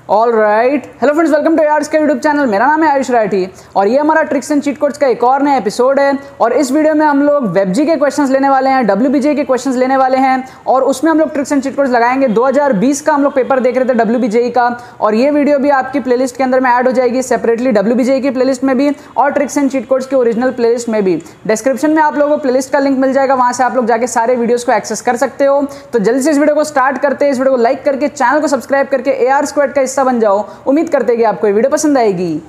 All right, hello friends, welcome to यार्स का YouTube channel. मेरा नाम है आयुष राठी और ये हमारा ट्रिक्स एंड चीट कोड्स का एक और नया एपिसोड है। और इस वीडियो में हम लोग वेबजी के क्वेश्चंस लेने वाले हैं, डब्ल्यूबीजे के क्वेश्चंस लेने वाले हैं और उसमें हम लोग ट्रिक्स एंड चीट कोड्स लगाएंगे। 2020 का हम लोग पेपर देख रहे थे डब्ल्यूबीजे का, और ये वीडियो भी आपकी प्लेलिस्ट के अंदर में ऐड हो जाएगी सेपरेटली, डब्ल्यूबीजे की प्लेलिस्ट में भी और ट्रिक्स एंड चीट कोड्स की ओरिजिनल प्लेलिस्ट में भी। डिस्क्रिप्शन में आप लोगों को प्लेलिस्ट का लिंक मिल जाएगा, वहां से आप लोग जाके सारे वीडियोस को एक्सेस कर सकते हो। तो जल्दी से इस वीडियो को स्टार्ट करते हैं, इस वीडियो को लाइक करके चैनल को सब्सक्राइब करके AR स्क्वाड का हिस्सा बन जाओ। उम्मीद करते हैं कि आपको ये वीडियो पसंद आएगी।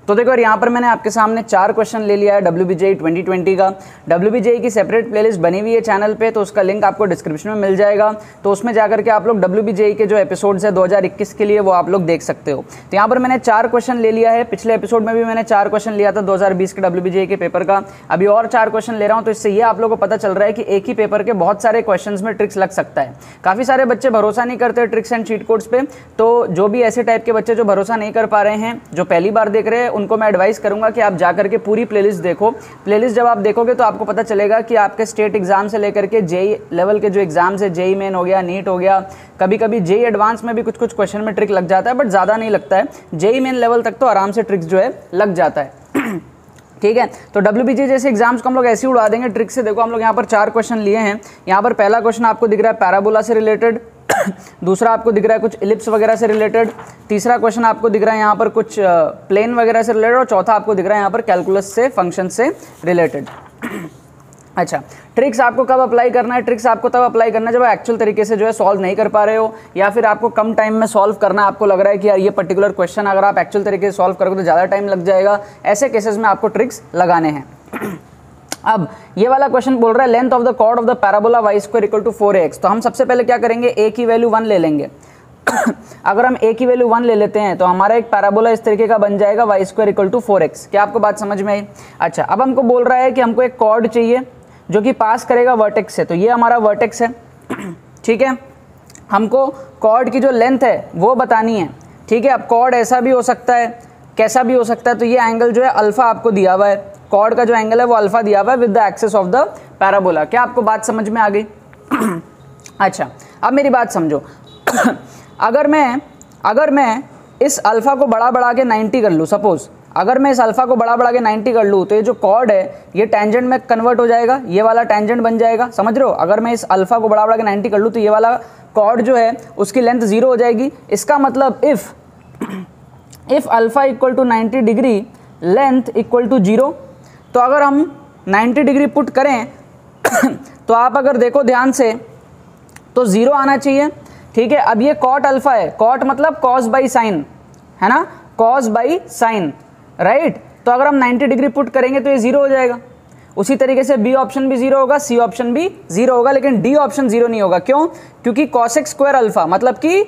तो देखो यार, यहाँ पर मैंने आपके सामने 4 क्वेश्चन ले लिया है डब्ल्यूबीजे 2020 का। डब्ल्यूबीजे की सेपरेट प्लेलिस्ट बनी हुई है चैनल पे, तो उसका लिंक आपको डिस्क्रिप्शन में मिल जाएगा। तो उसमें जाकर के आप लोग डब्ल्यूबीजे के जो एपिसोड्स है 2021 के लिए वो आप लोग देख सकते हो। तो यहाँ पर मैंने 4 क्वेश्चन ले लिया है। पिछले एपिसोड में भी मैंने 4 क्वेश्चन लिया था 2020 के डब्ल्यूबीजे के पेपर का। अभी और 4 क्वेश्चन ले रहा हूँ, तो इससे ये आप लोग को पता चल रहा है कि एक ही पेपर के बहुत सारे क्वेश्चन में ट्रिक्स लग सकता है। काफ़ी सारे बच्चे भरोसा नहीं करते ट्रिक्स एंड चीट कोड्स पे, तो जो भी ऐसे टाइप के बच्चे जो भरोसा नहीं कर पा रहे हैं, जो पहली बार देख रहे हैं, उनको मैं एडवाइस करूंगा कि आप जाकर के पूरी प्लेलिस्ट देखो। प्लेलिस्ट जब आप देखोगे तो आपको पता चलेगा कि आपके स्टेट एग्जाम से लेकर के जेई लेवल के जो एग्जाम्स है, जेई मेन हो गया, नीट हो गया, कभी कभी जेई एडवांस में भी कुछ कुछ क्वेश्चन में ट्रिक लग जाता है, बट ज़्यादा नहीं लगता है। जेई मेन लेवल तक तो आराम से ट्रिक्स जो है लग जाता है। ठीक है, तो डब्ल्यूबीजे जैसे एग्जाम्स को हम लोग ऐसे ही उड़ा देंगे ट्रिक से। देखो हम लोग यहाँ पर 4 क्वेश्चन लिए हैं। यहाँ पर पहला क्वेश्चन आपको दिख रहा है पैराबोला से रिलेटेड, दूसरा आपको दिख रहा है कुछ इलिप्स वगैरह से रिलेटेड, तीसरा क्वेश्चन आपको दिख रहा है यहाँ पर कुछ प्लेन वगैरह से रिलेटेड, और चौथा आपको दिख रहा है यहाँ पर कैलकुलस से, फंक्शन से रिलेटेड। अच्छा, ट्रिक्स आपको कब अप्लाई करना है? ट्रिक्स आपको तब अप्लाई करना है जब एक्चुअल तरीके से जो है सॉल्व नहीं कर पा रहे हो, या फिर आपको कम टाइम में सॉल्व करना है। आपको लग रहा है कि यार ये पर्टिकुलर क्वेश्चन अगर आप एक्चुअल तरीके से सॉल्व करोगे तो ज़्यादा टाइम लग जाएगा। ऐसे केसेस में आपको ट्रिक्स लगाने हैं। अब ये वाला क्वेश्चन बोल रहा है length of the chord of the parabola y square equal to 4ax। तो हम सबसे पहले क्या करेंगे, a की वैल्यू 1 ले लेंगे। अगर हम a की वैल्यू 1 ले लेते हैं तो हमारा एक पैराबोला इस तरीके का बन जाएगा y square equal to 4x। क्या आपको बात समझ में आई? अच्छा, अब हमको बोल रहा है कि हमको एक कॉर्ड चाहिए जो कि पास करेगा वर्टेक्स से। तो ये हमारा वर्टेक्स है, ठीक है। हमको कॉर्ड की जो लेंथ है वो बतानी है, ठीक है। अब कॉर्ड ऐसा भी हो सकता है, कैसा भी हो सकता है। तो ये एंगल जो है अल्फा आपको दिया हुआ है, कॉर्ड का जो एंगल है वो अल्फा दिया हुआ है with the axis of the parabola. क्या आपको बात समझ में आ गई? अच्छा, अब मेरी बात समझो। अगर मैं इस अल्फा को बढ़ा के 90 कर लूँ, सपोज अगर मैं इस अल्फा को बढ़ा के 90 कर लूँ, तो ये जो कॉर्ड है ये टेंजेंट में कन्वर्ट हो जाएगा, ये वाला टेंजेंट बन जाएगा। समझ रहे हो? अगर मैं इस अल्फा को बढ़ा के 90 कर लूँ तो ये वाला कॉर्ड जो है उसकी लेंथ 0 हो जाएगी। इसका मतलब if alpha equal to 90 degree length equal to 0, तो अगर हम 90 डिग्री पुट करें तो आप अगर देखो ध्यान से तो 0 आना चाहिए, ठीक है। अब ये कॉट अल्फा है, कॉट मतलब कॉस बाई साइन, है ना, कॉस बाई साइन, राइट। तो अगर हम 90 डिग्री पुट करेंगे तो ये 0 हो जाएगा। उसी तरीके से बी ऑप्शन भी 0 होगा, सी ऑप्शन भी 0 होगा, लेकिन डी ऑप्शन 0 नहीं होगा। क्यों? क्योंकि कॉसेक स्क्वायर अल्फा मतलब कि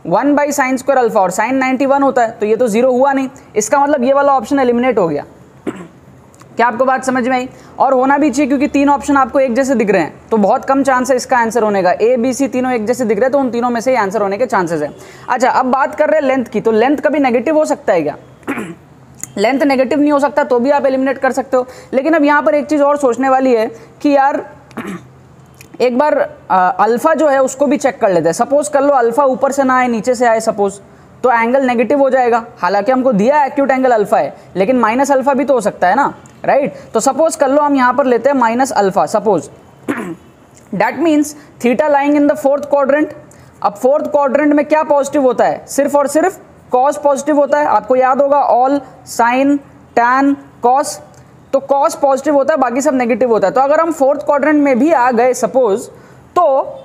1 बाई साइन स्क्वायर अल्फा, और साइन 91 होता है, तो ये तो 0 हुआ नहीं। इसका मतलब ये वाला ऑप्शन एलिमिनेट हो गया। क्या आपको बात समझ में आई? और होना भी चाहिए, क्योंकि 3 ऑप्शन आपको एक जैसे दिख रहे हैं, तो बहुत कम चांस है इसका आंसर होने का। ए बी सी तीनों एक जैसे दिख रहे हैं, तो उन तीनों में से ही आंसर होने के चांसेस है। अच्छा, अब बात कर रहे हैं लेंथ की। तो लेंथ कभी नेगेटिव हो सकता है क्या? लेंथ नेगेटिव नहीं हो सकता, तो भी आप एलिमिनेट कर सकते हो। लेकिन अब यहाँ पर एक चीज़ और सोचने वाली है कि यार एक बार अल्फा जो है उसको भी चेक कर लेते हैं। सपोज कर लो अल्फा ऊपर से ना आए, नीचे से आए सपोज, तो एंगल नेगेटिव हो जाएगा। हालांकि हमको दिया एक्यूट एंगल अल्फा है, लेकिन माइनस अल्फा भी तो हो सकता है ना, राइट। तो सपोज कर लो हम यहाँ पर लेते हैं minus alpha, suppose that means theta lying in the 4th quadrant. अब 4th क्वाड्रेंट में क्या पॉजिटिव होता है? सिर्फ और सिर्फ कॉस पॉजिटिव होता है। आपको याद होगा ऑल साइन टैन कॉस, तो कॉस पॉजिटिव होता है, बाकी सब नेगेटिव होता है। तो अगर हम 4th क्वाड्रेंट में भी आ गए सपोज, तो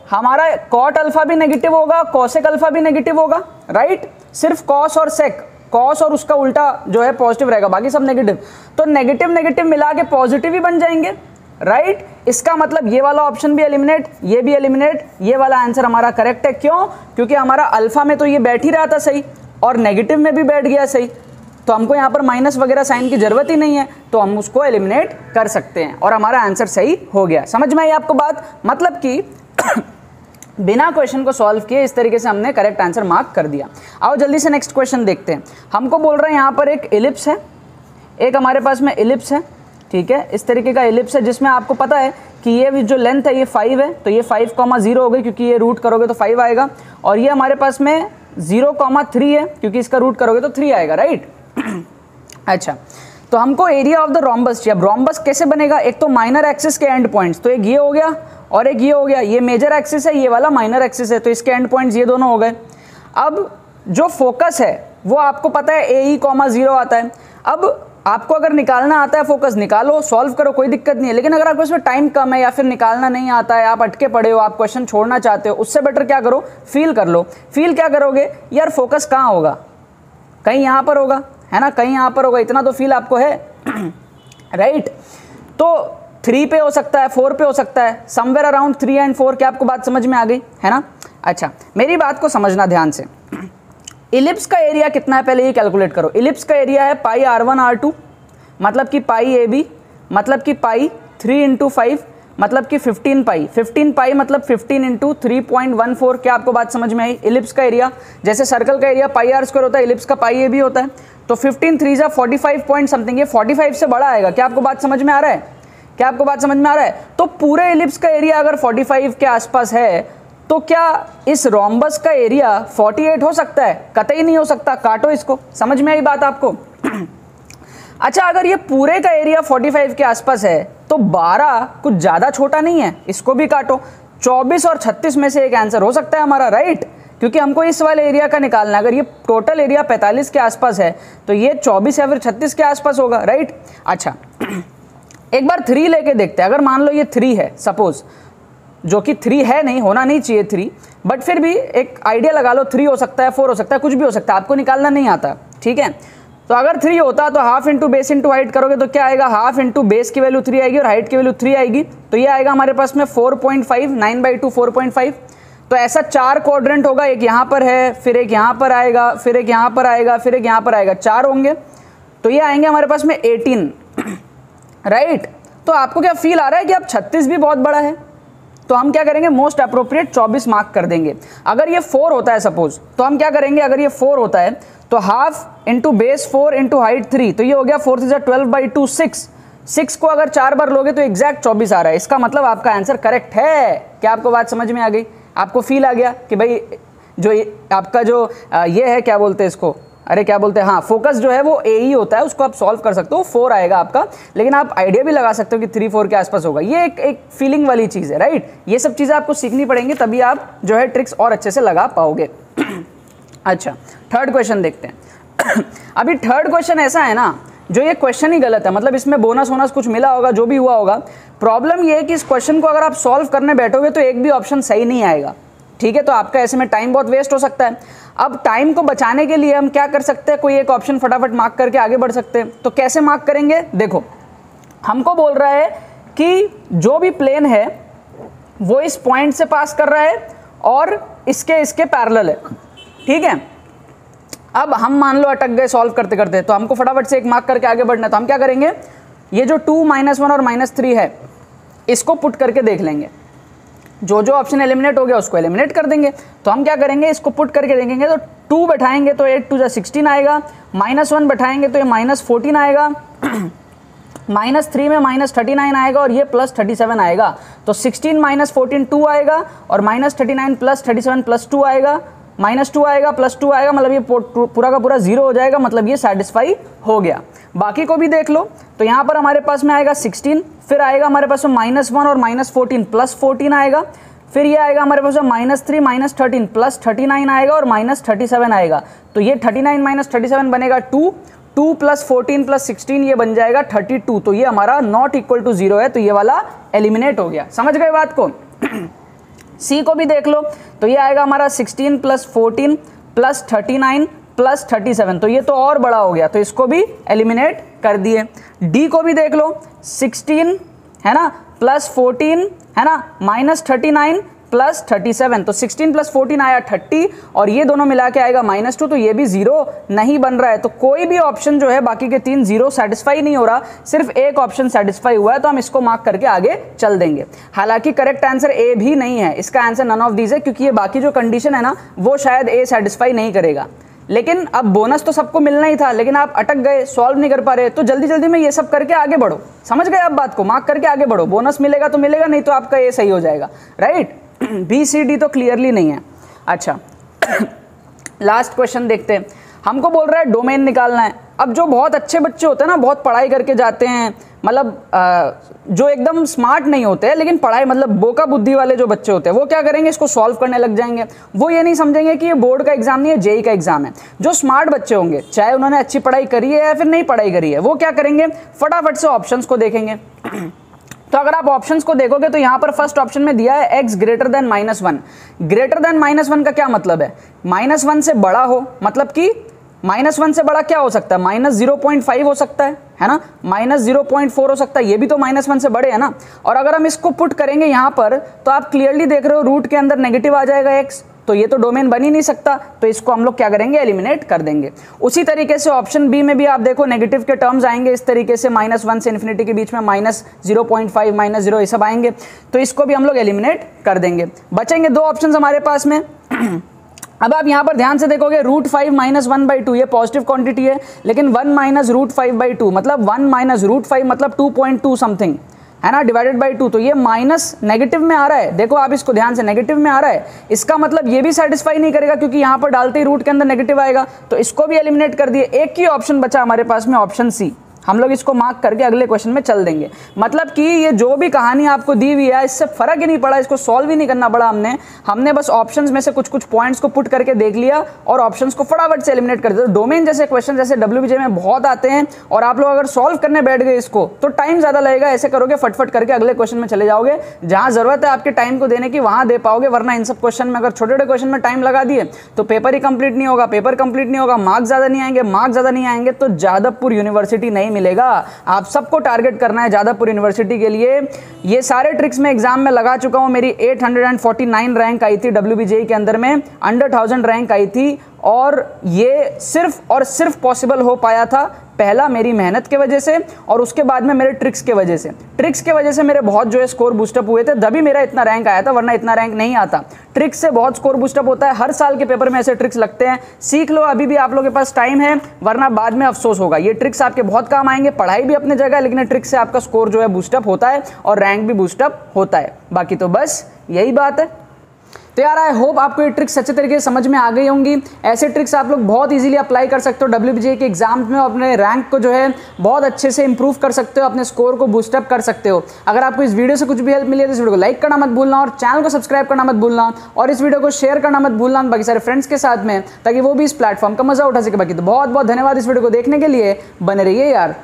हमारा कॉट अल्फा भी नेगेटिव होगा, कॉसेक अल्फा भी नेगेटिव होगा, राइट। सिर्फ कॉस और सेक, कॉस और उसका उल्टा जो है पॉजिटिव रहेगा, बाकी सब नेगेटिव। तो नेगेटिव नेगेटिव मिला के पॉजिटिव ही बन जाएंगे, राइट। इसका मतलब ये वाला ऑप्शन भी एलिमिनेट, ये भी एलिमिनेट, ये वाला आंसर हमारा करेक्ट है। क्यों? क्योंकि हमारा अल्फा में तो ये बैठ ही रहा था सही, और नेगेटिव में भी बैठ गया सही, तो हमको यहाँ पर माइनस वगैरह साइन की जरूरत ही नहीं है, तो हम उसको एलिमिनेट कर सकते हैं और हमारा आंसर सही हो गया। समझ में आई आपको बात? मतलब कि बिना क्वेश्चन को सॉल्व किए इस तरीके से हमने करेक्ट आंसर मार्क कर दिया। आओ जल्दी से नेक्स्ट क्वेश्चन देखते हैं। हमको बोल रहे हैं यहाँ पर एक इलिप्स है, एक हमारे पास में इलिप्स है, ठीक है, इस तरीके का एलिप्स है जिसमें आपको पता है कि ये जो लेंथ है ये 5 है, तो ये 5,0 हो गई क्योंकि ये रूट करोगे तो 5 आएगा, और ये हमारे पास में 0,3 है क्योंकि इसका रूट करोगे तो 3 आएगा, राइट। अच्छा, तो हमको एरिया ऑफ द रोम्बस चाहिए। अब रोम्बस कैसे बनेगा, एक तो माइनर एक्सिस के एंड पॉइंट्स, तो एक ये हो गया और एक ये हो गया, ये मेजर एक्सिस है, ये वाला माइनर एक्सिस है, तो इसके एंड पॉइंट्स ये दोनों हो गए। अब जो फोकस है वो आपको पता है AE,0 आता है। अब आपको अगर निकालना आता है फोकस, निकालो, सॉल्व करो, कोई दिक्कत नहीं है। लेकिन अगर आपको इसमें टाइम कम है या फिर निकालना नहीं आता है, आप अटके पड़े हो, आप क्वेश्चन छोड़ना चाहते हो, उससे बेटर क्या करो, फील कर लो। फील क्या करोगे यार, फोकस कहाँ होगा, कहीं यहाँ पर होगा, है ना, कहीं यहाँ पर होगा, इतना तो फील आपको है राइट। तो 3 पे हो सकता है, 4 पे हो सकता है, समवेयर अराउंड 3 एंड 4। क्या आपको बात समझ में आ गई, है ना। अच्छा, मेरी बात को समझना ध्यान से। इलिप्स का एरिया कितना है पहले ये कैलकुलेट करो। इलिप्स का एरिया है पाई R1 R2, मतलब कि पाई AB, मतलब कि पाई 3 इंटू 5, मतलब कि 15 पाई। 15 पाई मतलब 15 इंटू 3.14। क्या आपको बात समझ में आई। इलिप्स का एरिया, जैसे सर्कल का एरिया पाई R² होता है, इलिप्स का पाई AB होता है, तो 15 3 जा 45 पॉइंट समथिंग, ये 45 से बड़ा आएगा। क्या आपको बात समझ में आ रहा है, क्या आपको बात समझ में आ रहा है। तो पूरे इलिप्स का एरिया अगर 45 के आसपास है तो क्या इस रोम्बस का एरिया 48 हो सकता है, कतई नहीं हो सकता। काटो इसको, समझ में आई बात आपको अच्छा, अगर ये पूरे का एरिया 45 के आसपास है तो 12 कुछ ज़्यादा छोटा नहीं है, इसको भी काटो। 24 और 36 में से एक आंसर हो सकता है हमारा, राइट, क्योंकि हमको इस वाले एरिया का निकालना है। अगर ये टोटल एरिया 45 के आसपास है तो ये 24 या फिर 36 के आसपास होगा, राइट। अच्छा, एक बार 3 लेके देखते हैं। अगर मान लो ये 3 है सपोज, जो कि 3 है नहीं, होना नहीं चाहिए 3, बट फिर भी एक आइडिया लगा लो, 3 हो सकता है, 4 हो सकता है, कुछ भी हो सकता है, आपको निकालना नहीं आता, ठीक है। तो अगर 3 होता तो half into base into height करोगे तो क्या आएगा, हाफ इंटू बेस की वैल्यू 3 आएगी और हाइट की वैल्यू 3 आएगी, तो ये आएगा हमारे पास में 4.5, 9/2 4.5। तो ऐसा 4 क्वाड्रेंट होगा, एक यहाँ पर है, फिर एक यहाँ पर आएगा, फिर एक यहाँ पर आएगा, फिर एक यहाँ पर आएगा, 4 होंगे, तो ये आएंगे हमारे पास में 18 राइट। तो आपको क्या फील आ रहा है कि अब 36 भी बहुत बड़ा है, तो हम क्या करेंगे, मोस्ट अप्रोप्रिएट 24 मार्क कर देंगे। अगर ये 4 होता है सपोज, तो हम क्या करेंगे, अगर ये 4 होता है तो half into base 4 into height 3, तो ये हो गया 4 3 12/2 6 को अगर 4 बार लोगे तो एग्जैक्ट 24 आ रहा है। इसका मतलब आपका आंसर करेक्ट है। क्या आपको बात समझ में आ गई, आपको फील आ गया कि भाई जो आपका जो ये है, क्या बोलते हैं इसको, अरे क्या बोलते हैं, हाँ, फोकस जो है वो AE होता है, उसको आप सॉल्व कर सकते हो, 4 आएगा आपका, लेकिन आप आइडिया भी लगा सकते हो कि 3 4 के आसपास होगा। ये एक फीलिंग वाली चीज़ है, राइट। ये सब चीज़ें आपको सीखनी पड़ेंगी, तभी आप जो है ट्रिक्स और अच्छे से लगा पाओगे अच्छा, थर्ड क्वेश्चन देखते हैं अभी थर्ड क्वेश्चन ऐसा है ना, जो ये क्वेश्चन ही गलत है, मतलब इसमें बोनस वोनस कुछ मिला होगा, जो भी हुआ होगा। प्रॉब्लम ये है कि इस क्वेश्चन को अगर आप सॉल्व करने बैठोगे तो एक भी ऑप्शन सही नहीं आएगा, ठीक है। तो आपका ऐसे में टाइम बहुत वेस्ट हो सकता है। अब टाइम को बचाने के लिए हम क्या कर सकते हैं, कोई एक ऑप्शन फटाफट मार्क करके आगे बढ़ सकते हैं। तो कैसे मार्क करेंगे, देखो, हमको बोल रहा है कि जो भी प्लेन है वो इस पॉइंट से पास कर रहा है और इसके पैरेलल है, ठीक है। अब हम मान लो अटक गए सॉल्व करते करते, तो हमको फटाफट से एक मार्क करके आगे बढ़ना है। तो हम क्या करेंगे, ये जो 2 -1 और -3 है इसको पुट करके देख लेंगे, जो जो ऑप्शन एलिमिनेट हो गया उसको एलिमिनेट कर देंगे। तो हम क्या करेंगे, इसको पुट करके देखेंगे, तो 2 बैठाएंगे तो 8 2 16 आएगा, -1 बैठाएंगे तो ये -14 आएगा, -3 में -39 आएगा और ये +37 आएगा। तो 16 - 14 2 आएगा और -39 + 37 + 2 आएगा, -2 आएगा +2 आएगा, मतलब ये पूरा का पूरा 0 हो जाएगा, मतलब ये सेटिस्फाई हो गया। बाकी को भी देख लो, तो यहाँ पर हमारे पास में आएगा 16, फिर आएगा हमारे पास में -1 और -14 +14 आएगा, फिर ये आएगा हमारे पास में -3 -13 +39 आएगा और -37 आएगा। तो ये 39 - 37 बनेगा 2 + 14 + 16 ये बन जाएगा 32। तो ये हमारा नॉट इक्वल टू 0 है, तो ये वाला एलिमिनेट हो गया। समझ गए बात को सी को भी देख लो, तो ये आएगा हमारा 16 + 14 + 39 + 37, तो ये तो और बड़ा हो गया, तो इसको भी एलिमिनेट कर दिए। डी को भी देख लो, 16 है ना +14 है ना -39 + 37, तो 16 + 14 आया 30 और ये दोनों मिला के आएगा -2, तो ये भी 0 नहीं बन रहा है। तो कोई भी ऑप्शन जो है बाकी के 3 0 सेटिस्फाई नहीं हो रहा, सिर्फ एक ऑप्शन सेटिस्फाई हुआ है, तो हम इसको मार्क करके आगे चल देंगे। हालांकि करेक्ट आंसर ए भी नहीं है, इसका आंसर नन ऑफ दीज है, क्योंकि ये बाकी जो कंडीशन है ना वो शायद ए सेटिस्फाई नहीं करेगा। लेकिन अब बोनस तो सबको मिलना ही था, लेकिन आप अटक गए, सॉल्व नहीं कर पा रहे, तो जल्दी जल्दी में ये सब करके आगे बढ़ो। समझ गए आप बात को, मार्क करके आगे बढ़ो। बोनस मिलेगा तो मिलेगा, नहीं तो आपका ये सही हो जाएगा, राइट। बी सी डी तो क्लियरली नहीं है। अच्छा लास्ट क्वेश्चन देखते हैं। हमको बोल रहा है डोमेन निकालना है। अब जो बहुत अच्छे बच्चे होते हैं ना, बहुत पढ़ाई करके जाते हैं, मतलब जो एकदम स्मार्ट नहीं होते हैं लेकिन पढ़ाई मतलब बोका बुद्धि वाले जो बच्चे होते हैं, वो क्या करेंगे, इसको सॉल्व करने लग जाएंगे। वो ये नहीं समझेंगे कि ये बोर्ड का एग्जाम नहीं है, जेई का एग्जाम है। जो स्मार्ट बच्चे होंगे, चाहे उन्होंने अच्छी पढ़ाई करी है या फिर नहीं पढ़ाई करी है, वो क्या करेंगे, फटाफट से ऑप्शंस को देखेंगे। तो अगर आप ऑप्शंस को देखोगे तो यहाँ पर फर्स्ट ऑप्शन में दिया है x greater than -1। Greater than -1 का क्या मतलब है, -1 से बड़ा हो, मतलब कि -1 से बड़ा क्या हो सकता है, -0.5 हो सकता है ना, -0.4 हो सकता है, ये भी तो -1 से बड़े है ना। और अगर हम इसको पुट करेंगे यहाँ पर, तो आप क्लियरली देख रहे हो रूट के अंदर नेगेटिव आ जाएगा x, तो ये तो डोमेन बन ही नहीं सकता, तो इसको हम लोग क्या करेंगे, एलिमिनेट कर देंगे। उसी तरीके से ऑप्शन बी में भी आप देखो नेगेटिव के टर्म्स आएंगे इस तरीके से, -1 से इन्फिनिटी के बीच में -0.5 -0 ये सब आएंगे, तो इसको भी हम लोग एलिमिनेट कर देंगे। बचेंगे दो ऑप्शन हमारे पास में। अब आप यहाँ पर ध्यान से देखोगे, √5 - 1/2 ये पॉजिटिव क्वांटिटी है, लेकिन 1 - √5/2 मतलब 1 - √5 मतलब 2.2 समथिंग है ना, डिवाइडेड बाई 2, तो ये माइनस नेगेटिव में आ रहा है। देखो आप इसको ध्यान से, नेगेटिव में आ रहा है, इसका मतलब ये भी सेटिस्फाई नहीं करेगा क्योंकि यहाँ पर डालते ही रूट के अंदर नेगेटिव आएगा, तो इसको भी एलिमिनेट कर दिए। एक ही ऑप्शन बचा हमारे पास में, ऑप्शन सी। हम लोग इसको मार्क करके अगले क्वेश्चन में चल देंगे। मतलब कि ये जो भी कहानी आपको दी हुई है, इससे फर्क ही नहीं पड़ा, इसको सॉल्व ही नहीं करना पड़ा हमने बस ऑप्शंस में से कुछ कुछ पॉइंट्स को पुट करके देख लिया और ऑप्शंस को फटाफट से एलिमिनेट कर दिया। तो डोमेन जैसे क्वेश्चन जैसे WBJ में बहुत आते हैं, और आप लोग अगर सॉल्व करने बैठ गए इसको तो टाइम ज्यादा लगेगा। ऐसे करोगे फटफट करके अगले क्वेश्चन में चले जाओगे, जहां जरूरत है आपके टाइम को देने की वहां दे पाओगे, वरना इन सब क्वेश्चन में अगर छोटे छोटे क्वेश्चन में टाइम लगा दिए तो पेपर ही कंप्लीट नहीं होगा, पेपर कंप्लीट नहीं होगा, मार्क्स ज्यादा नहीं आएंगे, मार्क्स ज्यादा नहीं आएंगे तो जादवपुर यूनिवर्सिटी नहीं मिलेगा। आप सबको टारगेट करना है जादवपुर यूनिवर्सिटी के लिए। ये सारे ट्रिक्स मैं एग्जाम में लगा चुका हूं। मेरी 849 रैंक आई थी WBJ के अंदर में, अंडर 1000 रैंक आई थी, और ये सिर्फ और सिर्फ पॉसिबल हो पाया था पहला मेरी मेहनत के वजह से, और उसके बाद में मेरे ट्रिक्स के वजह से। ट्रिक्स के वजह से मेरे बहुत जो है स्कोर बूस्टअप हुए थे, तभी मेरा इतना रैंक आया था, वरना इतना रैंक नहीं आता। ट्रिक्स से बहुत स्कोर बूस्टअप होता है, हर साल के पेपर में ऐसे ट्रिक्स लगते हैं। सीख लो, अभी भी आप लोगों के पास टाइम है, वरना बाद में अफसोस होगा। ये ट्रिक्स आपके बहुत काम आएंगे, पढ़ाई भी अपने जगह, लेकिन ट्रिक्स से आपका स्कोर जो है बूस्टअप होता है और रैंक भी बूस्टअप होता है। बाकी तो बस यही बात है। तो यार आई होप आपको ये ट्रिक्स अच्छे तरीके से समझ में आ गई होंगी। ऐसे ट्रिक्स आप लोग बहुत इजीली अप्लाई कर सकते हो WBJ के एग्जाम में, अपने रैंक को जो है बहुत अच्छे से इंप्रूव कर सकते हो, अपने स्कोर को बूस्टअप कर सकते हो। अगर आपको इस वीडियो से कुछ भी हेल्प मिली है तो इस वीडियो को लाइक करना मत भूलना, और चैनल को सब्सक्राइब करना मत भूलना, और इस वीडियो को शेयर करना मत भूलना बाकी सारे फ्रेंड्स के साथ में, ताकि वो भी इस प्लेटफॉर्म का मजा उठा सके। बाकी तो बहुत बहुत धन्यवाद इस वीडियो को देखने के लिए, बने रहिए यार।